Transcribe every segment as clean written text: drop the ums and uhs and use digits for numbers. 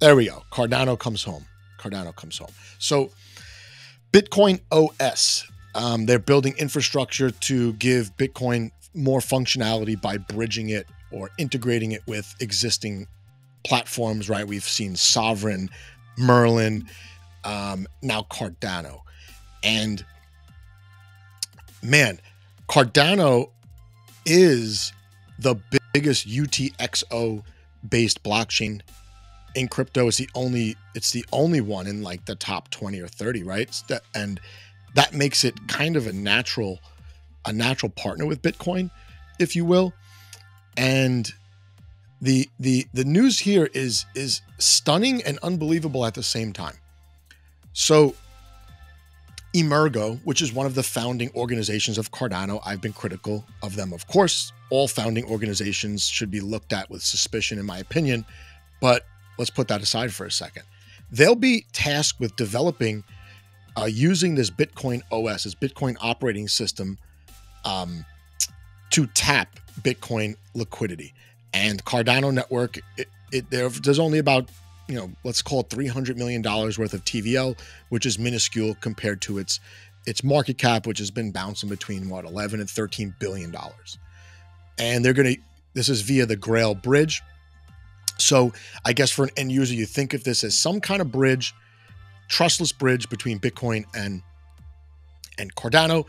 There we go. Cardano comes home. Cardano comes home. So BitcoinOS, they're building infrastructure to give Bitcoin more functionality by bridging it or integrating it with existing platforms, right? We've seen Sovereign, Merlin, now Cardano. And man, Cardano is the biggest UTXO based blockchain in crypto. It's the only one in like the top 20 or 30, right? And that makes it kind of a natural partner with Bitcoin, if you will. And the news here is stunning and unbelievable at the same time. So Emergo, which is one of the founding organizations of Cardano, I've been critical of them, of course. All founding organizations should be looked at with suspicion, in my opinion, but let's put that aside for a second. They'll be tasked with developing, using this BitcoinOS, this Bitcoin operating system, to tap Bitcoin liquidity. And Cardano network, there's only about, let's call it $300 million worth of TVL, which is minuscule compared to its market cap, which has been bouncing between what, 11 and $13 billion. And this is via the Grail bridge. So I guess for an end user, you think of this as some kind of bridge, trustless bridge between Bitcoin and Cardano,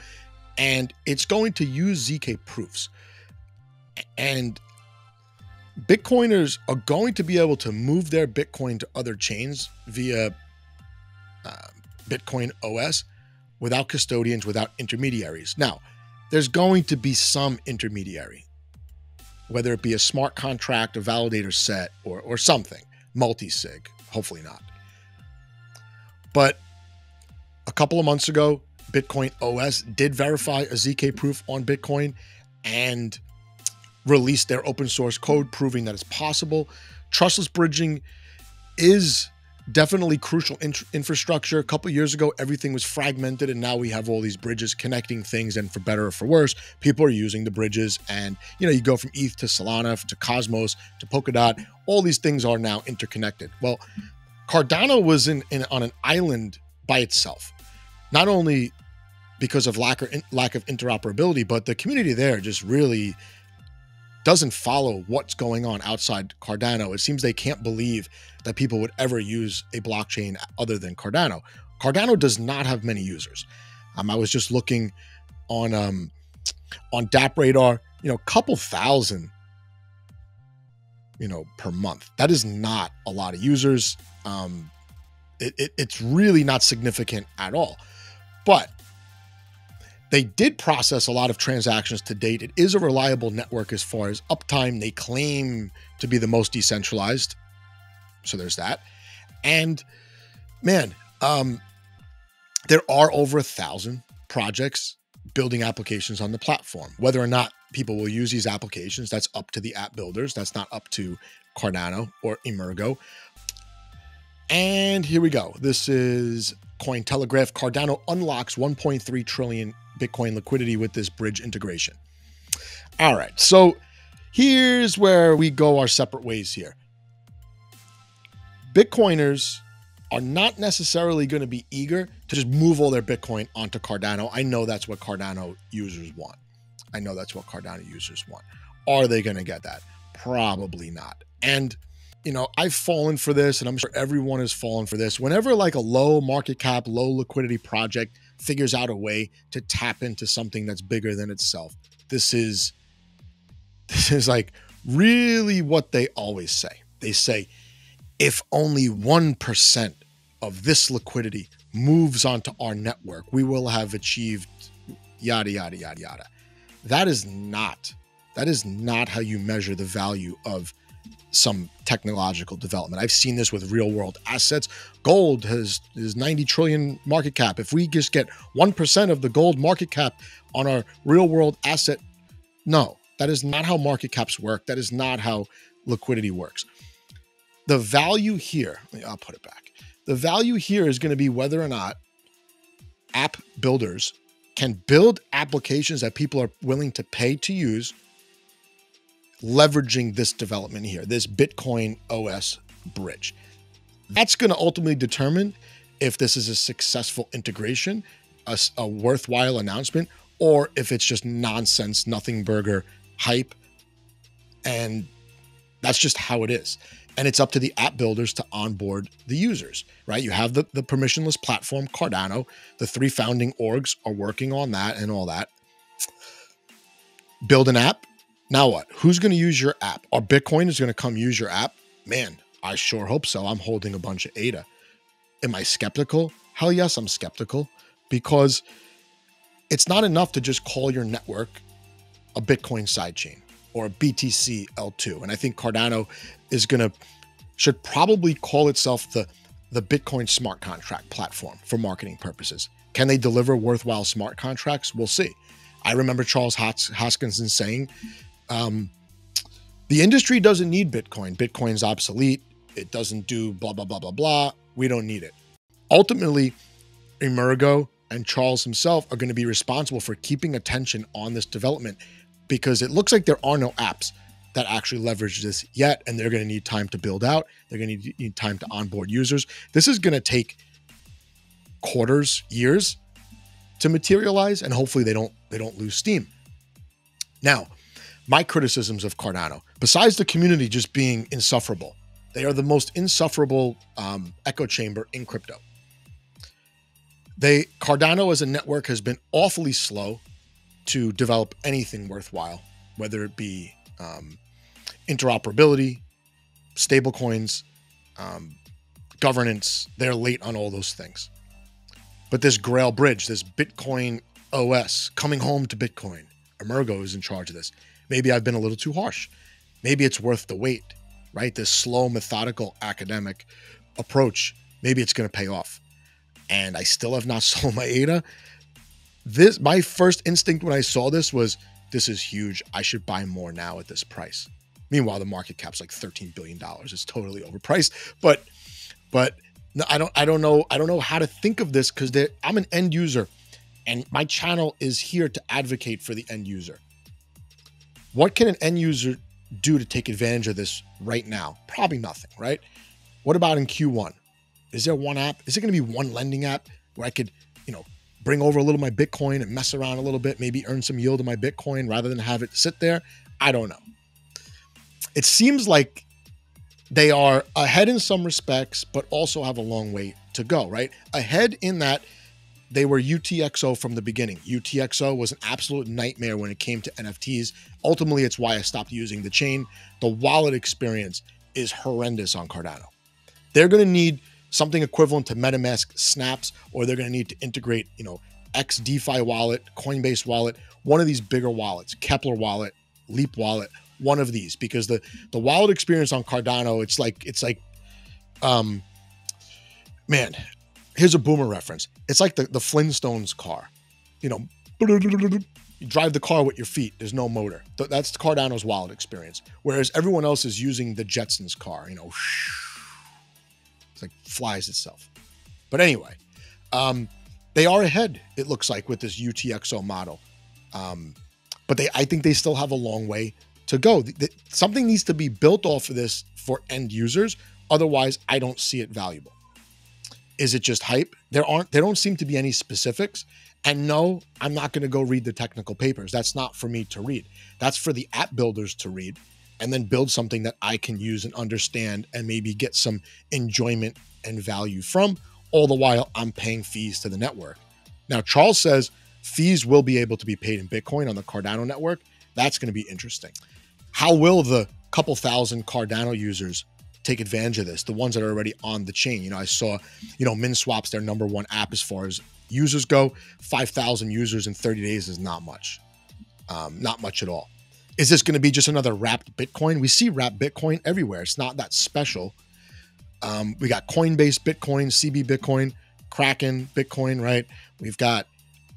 and it's going to use ZK proofs. And Bitcoiners are going to be able to move their Bitcoin to other chains via BitcoinOS without custodians, without intermediaries. Now, there's going to be some intermediary, whether it be a smart contract, a validator set, or something, multi-sig, hopefully not. But a couple of months ago, BitcoinOS did verify a ZK proof on Bitcoin and released their open source code proving that it's possible. Trustless bridging is definitely crucial infrastructure. A couple of years ago, everything was fragmented, and now we have all these bridges connecting things, and for better or for worse, people are using the bridges. And you go from ETH to Solana to Cosmos to Polkadot. All these things are now interconnected. Well, Cardano was on an island by itself, not only because of lack of interoperability, but the community there just really doesn't follow what's going on outside Cardano. It seems they can't believe that people would ever use a blockchain other than Cardano. Cardano does not have many users. I was just looking on DApp Radar, a couple thousand, per month. That is not a lot of users. It's really not significant at all. But they did process a lot of transactions to date. It is a reliable network as far as uptime. They claim to be the most decentralized. So there's that. And man, there are over 1,000 projects building applications on the platform. Whether or not people will use these applications, that's up to the app builders. That's not up to Cardano or Emergo. And here we go. This is Coin Telegraph. Cardano unlocks 1.3 trillion Bitcoin liquidity with this bridge integration. All right, so here's where we go our separate ways here. Bitcoiners are not necessarily going to be eager to just move all their Bitcoin onto Cardano. I know that's what Cardano users want. Are they going to get that? Probably not. And I've fallen for this, and I'm sure everyone has fallen for this. Whenever like a low market cap, low liquidity project figures out a way to tap into something that's bigger than itself, this is like really what they always say. They say, if only 1% of this liquidity moves onto our network, we will have achieved yada, yada, yada, yada. That is not how you measure the value of some technological development. I've seen this with real world assets. Gold is 90 trillion market cap. If we just get 1% of the gold market cap on our real world asset, no, that is not how market caps work. That is not how liquidity works. The value here, I'll put it back. The value here is going to be whether or not app builders can build applications that people are willing to pay to use, leveraging this development here, this BitcoinOS bridge. That's going to ultimately determine if this is a successful integration, a worthwhile announcement, or if it's just nonsense, nothing burger hype. And that's just how it is. And it's up to the app builders to onboard the users, right? You have the permissionless platform, Cardano. The 3 founding orgs are working on that and all that. Build an app. Now what? Who's going to use your app? Are Bitcoiners going to come use your app? Man, I sure hope so. I'm holding a bunch of ADA. Am I skeptical? Hell yes, I'm skeptical, because it's not enough to just call your network a Bitcoin sidechain or a BTC L2. And I think Cardano should probably call itself the Bitcoin smart contract platform for marketing purposes. Can they deliver worthwhile smart contracts? We'll see. I remember Charles Hoskinson saying, the industry doesn't need Bitcoin. Bitcoin's obsolete. It doesn't do blah, blah, blah, blah, blah. We don't need it. Ultimately, Emergo and Charles himself are going to be responsible for keeping attention on this development, because it looks like there are no apps that actually leverage this yet, and they're going to need time to build out. They're going to need time to onboard users. This is going to take quarters, years to materialize, and hopefully they don't lose steam. Now, my criticisms of Cardano, besides the community just being insufferable, they are the most insufferable echo chamber in crypto. Cardano as a network has been awfully slow to develop anything worthwhile, whether it be interoperability, stablecoins, governance. They're late on all those things. But this Grail bridge, this BitcoinOS, coming home to Bitcoin, Emergo is in charge of this. Maybe I've been a little too harsh. Maybe it's worth the wait, right? This slow, methodical, academic approach, maybe it's going to pay off. And I still have not sold my ADA. My first instinct when I saw this was, this is huge. I should buy more now at this price. Meanwhile, the market cap's like $13 billion. It's totally overpriced. But no, I don't know how to think of this, because I'm an end user, and my channel is here to advocate for the end user. What can an end user do to take advantage of this right now? Probably nothing, right? What about in Q1? Is there one app? Is it going to be one lending app where I could, bring over a little of my Bitcoin and mess around a little bit, maybe earn some yield on my Bitcoin rather than have it sit there? I don't know. It seems like they are ahead in some respects, but also have a long way to go, right? Ahead in that they were UTXO from the beginning. UTXO was an absolute nightmare when it came to NFTs. Ultimately, it's why I stopped using the chain. The wallet experience is horrendous on Cardano. They're going to need something equivalent to MetaMask snaps, or they're going to need to integrate, X DeFi wallet, Coinbase wallet, one of these bigger wallets, Kepler wallet, Leap wallet, one of these, because the wallet experience on Cardano, it's like, man, here's a boomer reference. It's like the Flintstones car, you drive the car with your feet. There's no motor. That's Cardano's wallet experience. Whereas everyone else is using the Jetsons car, it's like flies itself. But anyway, they are ahead, it looks like, with this UTXO model. But I think they still have a long way to go. Something needs to be built off of this for end users. Otherwise, I don't see it valuable. Is it just hype? There don't seem to be any specifics. And no, I'm not going to go read the technical papers. That's not for me to read. That's for the app builders to read, and then build something that I can use and understand and maybe get some enjoyment and value from. All the while I'm paying fees to the network. Now, Charles says fees will be able to be paid in Bitcoin on the Cardano network. That's going to be interesting. How will the couple thousand Cardano users take advantage of this? The ones that are already on the chain. I saw, MinSwap's their #1 app as far as users go. 5,000 users in 30 days is not much. Not much at all. Is this going to be just another wrapped Bitcoin? We see wrapped Bitcoin everywhere. It's not that special. We got Coinbase Bitcoin, CB Bitcoin, Kraken Bitcoin, right? We've got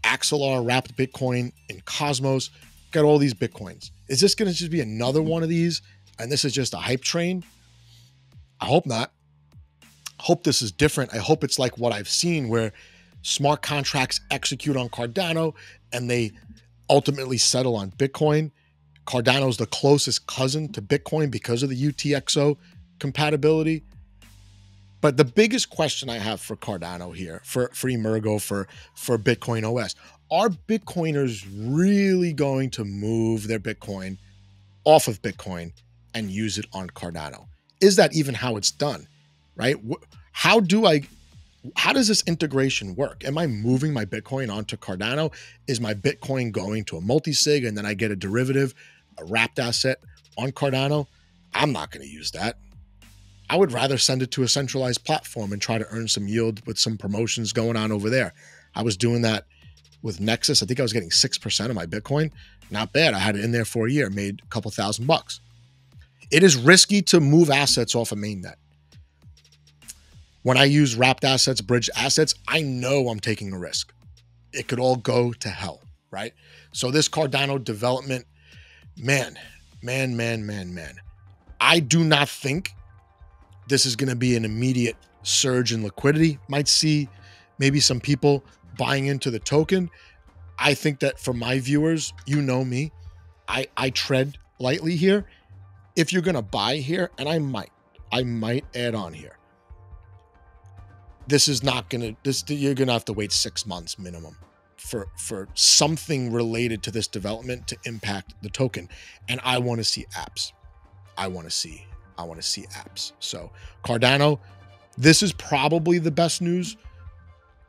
Axelar wrapped Bitcoin in Cosmos. Got all these Bitcoins. Is this going to just be another one of these, and this is just a hype train? I hope not. I hope this is different. I hope it's like what I've seen, where smart contracts execute on Cardano and they ultimately settle on Bitcoin. Cardano's the closest cousin to Bitcoin because of the UTXO compatibility. But the biggest question I have for Cardano here, for Emergo, for BitcoinOS, are Bitcoiners really going to move their Bitcoin off of Bitcoin and use it on Cardano? Is that even how it's done, right? How does this integration work? Am I moving my Bitcoin onto Cardano? Is my Bitcoin going to a multi-sig and then I get a derivative, a wrapped asset on Cardano? I'm not going to use that. I would rather send it to a centralized platform and try to earn some yield with some promotions going on over there. I was doing that with Nexus. I think I was getting 6% of my Bitcoin. Not bad. I had it in there for a year, made a couple $1,000. It is risky to move assets off of mainnet. When I use wrapped assets, bridged assets, I know I'm taking a risk. It could all go to hell, right? So this Cardano development, man. I do not think this is going to be an immediate surge in liquidity. Might see maybe some people buying into the token. I think that for my viewers, you know me, I tread lightly here. If you're going to buy here, and I might add on here. This is not going to, you're going to have to wait 6 months minimum for something related to this development to impact the token. And I want to see apps. I want to see apps. So Cardano, this is probably the best news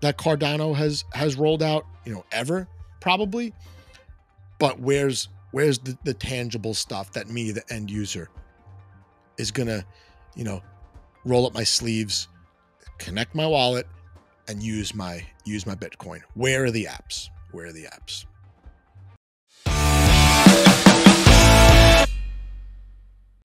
that Cardano has rolled out, ever, probably. But where's the tangible stuff that me, the end user, is gonna, roll up my sleeves, connect my wallet, and use my Bitcoin? Where are the apps? Where are the apps?